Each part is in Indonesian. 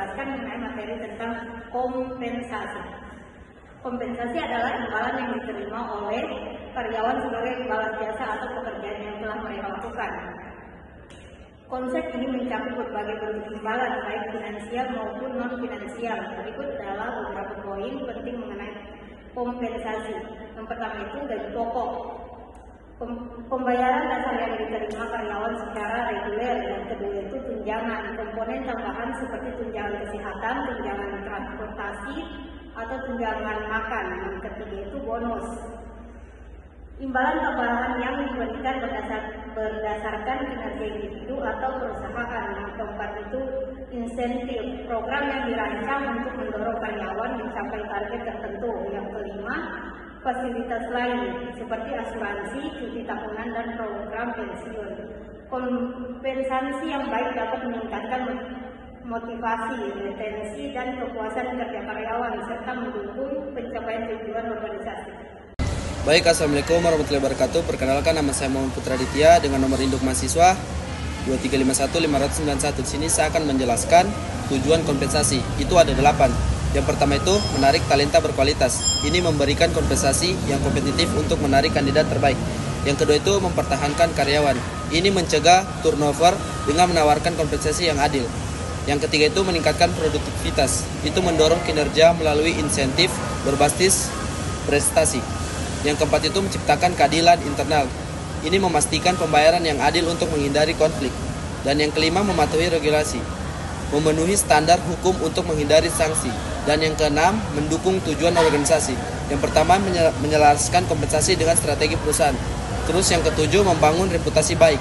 menjelaskan mengenai materi tentang kompensasi. Kompensasi adalah imbalan yang diterima oleh karyawan sebagai imbalan jasa atau pekerjaan yang telah mereka lakukan. Konsep ini mencakup berbagai bentuk imbalan, baik finansial maupun non-finansial. Berikut adalah beberapa poin penting mengenai kompensasi. Yang pertama itu gaji pokok. Pembayaran dasar yang diterima karyawan secara reguler. Yang kedua itu tunjangan, komponen tambahan seperti tunjangan kesehatan, tunjangan transportasi, atau tunjangan makan. Yang ketiga itu bonus. Imbalan tambahan yang diberikan berdasarkan kinerja individu atau perusahaan. Yang keempat itu insentif, program yang dirancang untuk mendorong karyawan mencapai target tertentu. Yang kelima, fasilitas lain seperti asuransi, cuti tahunan, dan program pensiun. Kompensasi yang baik dapat meningkatkan motivasi, retensi, dan kepuasan kerja karyawan serta mendukung pencapaian tujuan organisasi. Baik, Assalamualaikum warahmatullahi wabarakatuh. Perkenalkan, nama saya Muhammad Putra Ditya dengan nomor induk mahasiswa 2351591. Di sini saya akan menjelaskan tujuan kompensasi. Itu ada 8. Yang pertama itu menarik talenta berkualitas. Ini memberikan kompensasi yang kompetitif untuk menarik kandidat terbaik. Yang kedua itu mempertahankan karyawan. Ini mencegah turnover dengan menawarkan kompensasi yang adil. Yang ketiga itu meningkatkan produktivitas. Itu mendorong kinerja melalui insentif berbasis prestasi. Yang keempat itu menciptakan keadilan internal. Ini memastikan pembayaran yang adil untuk menghindari konflik. Dan yang kelima mematuhi regulasi, memenuhi standar hukum untuk menghindari sanksi. Dan yang keenam mendukung tujuan organisasi. Yang pertama menyelaraskan kompensasi dengan strategi perusahaan. Terus yang ketujuh membangun reputasi baik,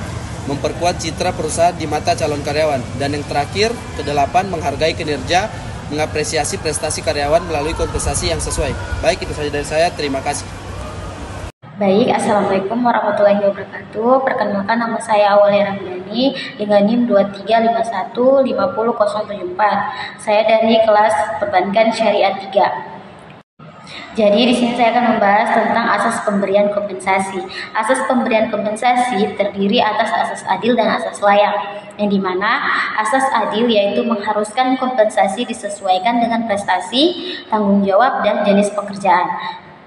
memperkuat citra perusahaan di mata calon karyawan. Dan yang terakhir kedelapan menghargai kinerja, mengapresiasi prestasi karyawan melalui kompensasi yang sesuai. Baik, itu saja dari saya. Terima kasih. Baik, Assalamualaikum warahmatullahi wabarakatuh. Perkenalkan, nama saya Aulia Ramdhani dengan NIM 23515074. Saya dari kelas Perbankan Syariah 3. Jadi di sini saya akan membahas tentang asas pemberian kompensasi. Asas pemberian kompensasi terdiri atas asas adil dan asas layak. Yang dimana asas adil yaitu mengharuskan kompensasi disesuaikan dengan prestasi, tanggung jawab, dan jenis pekerjaan.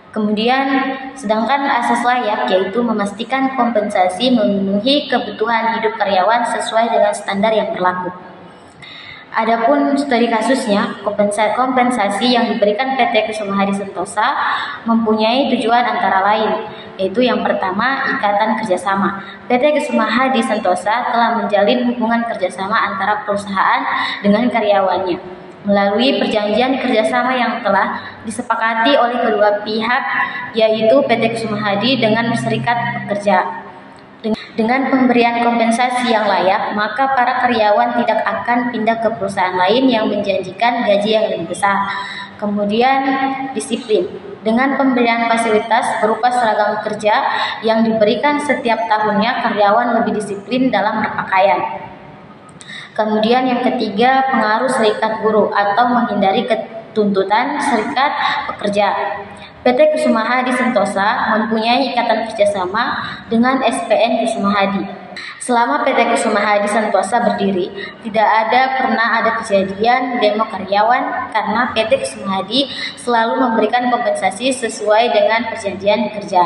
Kemudian, sedangkan asas layak yaitu memastikan kompensasi memenuhi kebutuhan hidup karyawan sesuai dengan standar yang berlaku. Adapun studi kasusnya, kompensasi yang diberikan PT Kusuma Hadi Sentosa mempunyai tujuan antara lain, yaitu yang pertama, ikatan kerjasama. PT Kusuma Hadi Sentosa telah menjalin hubungan kerjasama antara perusahaan dengan karyawannya melalui perjanjian kerjasama yang telah disepakati oleh kedua pihak, yaitu PT Kusuma Hadi dengan serikat pekerja. Dengan pemberian kompensasi yang layak, maka para karyawan tidak akan pindah ke perusahaan lain yang menjanjikan gaji yang lebih besar. Kemudian, disiplin. Dengan pemberian fasilitas berupa seragam kerja yang diberikan setiap tahunnya, karyawan lebih disiplin dalam berpakaian. Kemudian yang ketiga, pengaruh serikat buruh atau menghindari ketuntutan serikat pekerja. PT Kusuma Hadi Sentosa mempunyai ikatan kerjasama dengan SPN Kusuma Hadi. Selama PT Kusuma Hadi Sentosa berdiri, tidak pernah ada kejadian demo karyawan karena PT Kusuma Hadi selalu memberikan kompensasi sesuai dengan perjanjian kerja.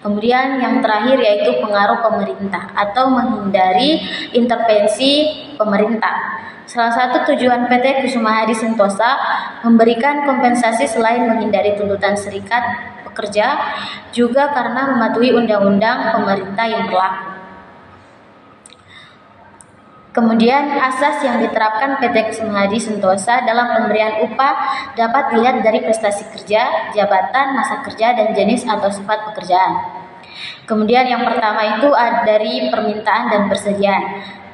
Kemudian yang terakhir yaitu pengaruh pemerintah atau menghindari intervensi pemerintah. Salah satu tujuan PT Kusuma Hadi Sentosa memberikan kompensasi selain menghindari tuntutan serikat pekerja, juga karena mematuhi undang-undang pemerintah yang berlaku. Kemudian asas yang diterapkan PT Kusuma Hadi Sentosa dalam pemberian upah dapat dilihat dari prestasi kerja, jabatan, masa kerja, dan jenis atau sifat pekerjaan. Kemudian yang pertama itu dari permintaan dan persediaan.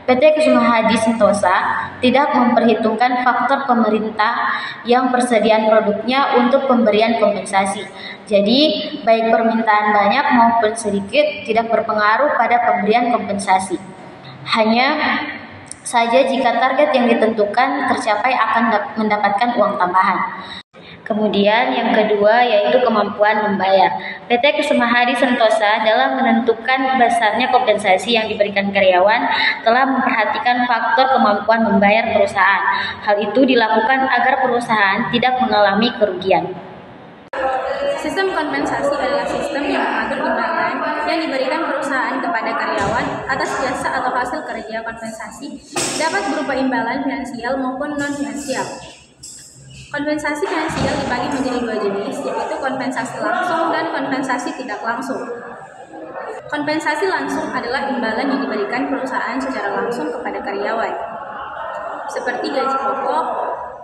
PT Kusuma Hadi Sentosa tidak memperhitungkan faktor pemerintah yang persediaan produknya untuk pemberian kompensasi. Jadi, baik permintaan banyak maupun sedikit tidak berpengaruh pada pemberian kompensasi. Hanya saja jika target yang ditentukan tercapai akan mendapatkan uang tambahan. Kemudian yang kedua yaitu kemampuan membayar. PT Kusuma Hadi Sentosa dalam menentukan besarnya kompensasi yang diberikan karyawan telah memperhatikan faktor kemampuan membayar perusahaan. Hal itu dilakukan agar perusahaan tidak mengalami kerugian. Sistem kompensasi adalah sistem yang mengatur imbalan yang diberikan perusahaan kepada karyawan atas jasa atau hasil kerja. Kompensasi dapat berupa imbalan finansial maupun non-finansial. Kompensasi finansial dibagi menjadi dua jenis, yaitu kompensasi langsung dan kompensasi tidak langsung. Kompensasi langsung adalah imbalan yang diberikan perusahaan secara langsung kepada karyawan, seperti gaji pokok,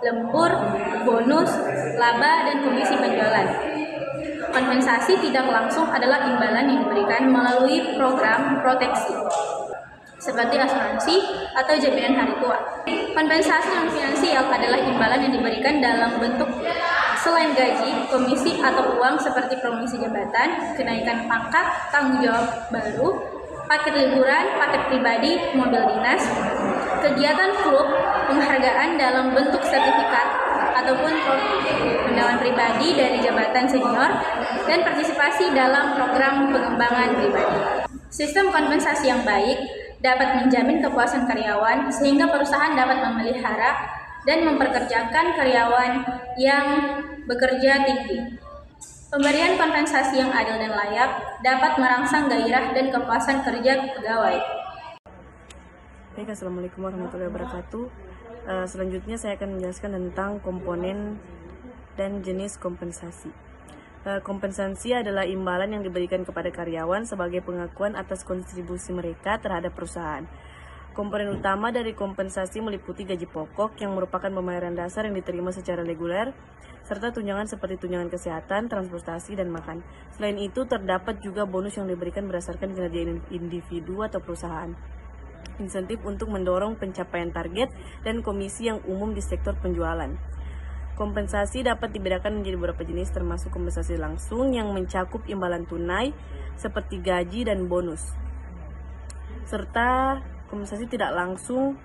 lembur, bonus, laba, dan komisi penjualan. Kompensasi tidak langsung adalah imbalan yang diberikan melalui program proteksi, seperti asuransi atau jaminan hari tua. Kompensasi non finansial adalah imbalan yang diberikan dalam bentuk selain gaji, komisi atau uang seperti promosi jabatan, kenaikan pangkat, tanggung jawab baru, paket liburan, paket pribadi, mobil dinas, kegiatan klub, penghargaan dalam bentuk sertifikat ataupun pendawan pribadi dari jabatan senior, dan partisipasi dalam program pengembangan pribadi. Sistem kompensasi yang baik dapat menjamin kepuasan karyawan sehingga perusahaan dapat memelihara dan memperkerjakan karyawan yang bekerja tinggi. Pemberian kompensasi yang adil dan layak dapat merangsang gairah dan kepuasan kerja pegawai. Baik, Assalamualaikum warahmatullahi wabarakatuh. Selanjutnya saya akan menjelaskan tentang komponen dan jenis kompensasi. Kompensasi adalah imbalan yang diberikan kepada karyawan sebagai pengakuan atas kontribusi mereka terhadap perusahaan. Komponen utama dari kompensasi meliputi gaji pokok yang merupakan pembayaran dasar yang diterima secara reguler, serta tunjangan seperti tunjangan kesehatan, transportasi, dan makan. Selain itu, terdapat juga bonus yang diberikan berdasarkan kinerja individu atau perusahaan, insentif untuk mendorong pencapaian target, dan komisi yang umum di sektor penjualan. Kompensasi dapat dibedakan menjadi beberapa jenis, termasuk kompensasi langsung yang mencakup imbalan tunai seperti gaji dan bonus, serta kompensasi tidak langsung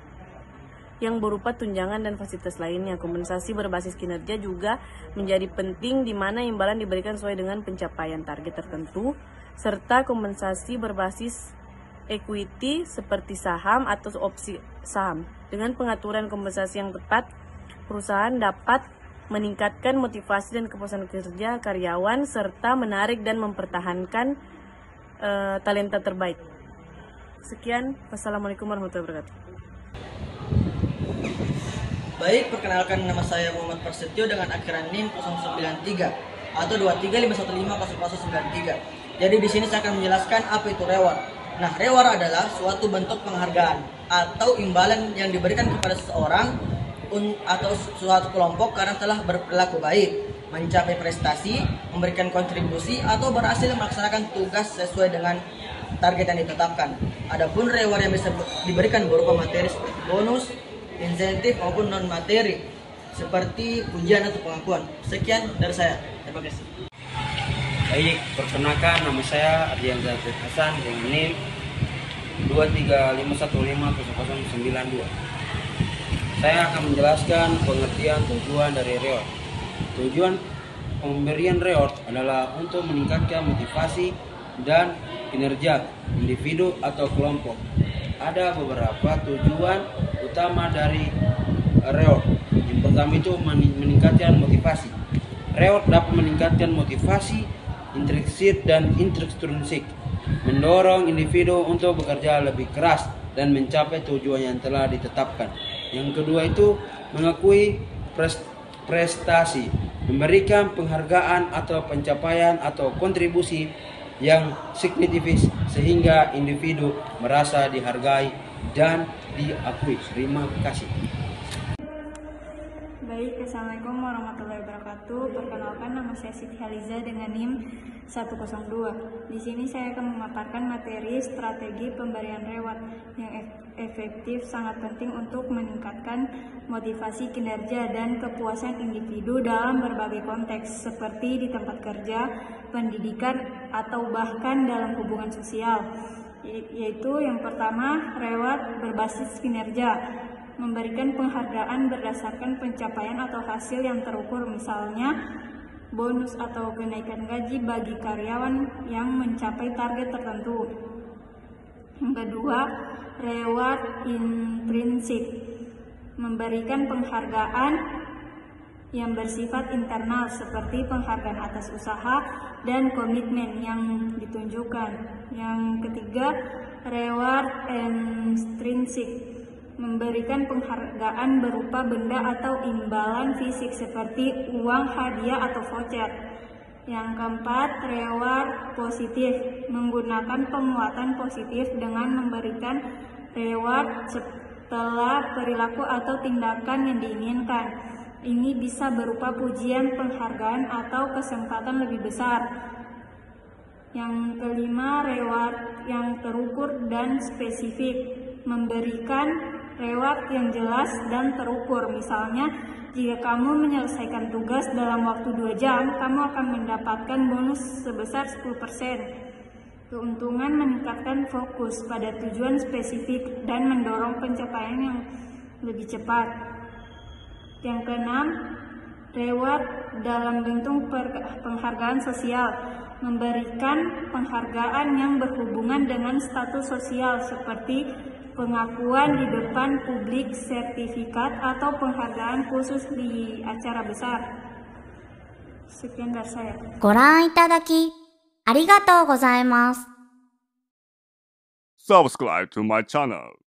yang berupa tunjangan dan fasilitas lainnya. Kompensasi berbasis kinerja juga menjadi penting, di mana imbalan diberikan sesuai dengan pencapaian target tertentu, serta kompensasi berbasis equity seperti saham atau opsi saham. Dengan pengaturan kompensasi yang tepat, perusahaan dapat meningkatkan motivasi dan kepuasan kerja karyawan, serta menarik dan mempertahankan talenta terbaik. Sekian, wassalamualaikum warahmatullahi wabarakatuh. Baik, perkenalkan, nama saya Muhammad Prasetyo dengan akhiran NIM 093 atau 23510093. Jadi di sini saya akan menjelaskan apa itu reward. Nah, reward adalah suatu bentuk penghargaan atau imbalan yang diberikan kepada seseorang atau suatu kelompok karena telah berperilaku baik, mencapai prestasi, memberikan kontribusi, atau berhasil melaksanakan tugas sesuai dengan target yang ditetapkan. Adapun reward yang bisa diberikan berupa materi seperti bonus, insentif, maupun non materi seperti pujian atau pengakuan. Sekian dari saya. Terima kasih. Baik, perkenalkan, nama saya Ardian Zafir Hasan dengan NIM 2351500092. Saya akan menjelaskan pengertian tujuan dari reward. Tujuan pemberian reward adalah untuk meningkatkan motivasi dan kinerja individu atau kelompok. Ada beberapa tujuan utama dari reward. Yang pertama itu meningkatkan motivasi. Reward dapat meningkatkan motivasi intrinsik dan intrinsik, mendorong individu untuk bekerja lebih keras dan mencapai tujuan yang telah ditetapkan. Yang kedua itu mengakui prestasi, memberikan penghargaan atau pencapaian atau kontribusi yang signifikan sehingga individu merasa dihargai dan diakui. Terima kasih. Baik, Assalamualaikum warahmatullahi wabarakatuh. Perkenalkan, nama saya Siti Haliza dengan NIM 102. Di sini saya akan memaparkan materi strategi pemberian reward yang efektif, sangat penting untuk meningkatkan motivasi kinerja dan kepuasan individu dalam berbagai konteks, seperti di tempat kerja, pendidikan, atau bahkan dalam hubungan sosial. Yaitu yang pertama, reward berbasis kinerja. memberikan penghargaan berdasarkan pencapaian atau hasil yang terukur, misalnya bonus atau kenaikan gaji bagi karyawan yang mencapai target tertentu. Yang kedua, reward intrinsik, memberikan penghargaan yang bersifat internal seperti penghargaan atas usaha dan komitmen yang ditunjukkan. Yang ketiga, reward extrinsic, memberikan penghargaan berupa benda atau imbalan fisik seperti uang, hadiah, atau voucher. Yang keempat, reward positif, menggunakan penguatan positif dengan memberikan reward setelah perilaku atau tindakan yang diinginkan. Ini bisa berupa pujian, penghargaan, atau kesempatan lebih besar. Yang kelima, reward yang terukur dan spesifik, memberikan reward yang jelas dan terukur. Misalnya, jika kamu menyelesaikan tugas dalam waktu 2 jam, kamu akan mendapatkan bonus sebesar 10%. Keuntungan meningkatkan fokus pada tujuan spesifik dan mendorong pencapaian yang lebih cepat. Yang keenam, reward dalam bentuk penghargaan sosial, memberikan penghargaan yang berhubungan dengan status sosial seperti pengakuan di depan publik, sertifikat, atau penghargaan khusus di acara besar. Sekian dari saya. ご覧いただきありがとうございます。 Subscribe to my channel.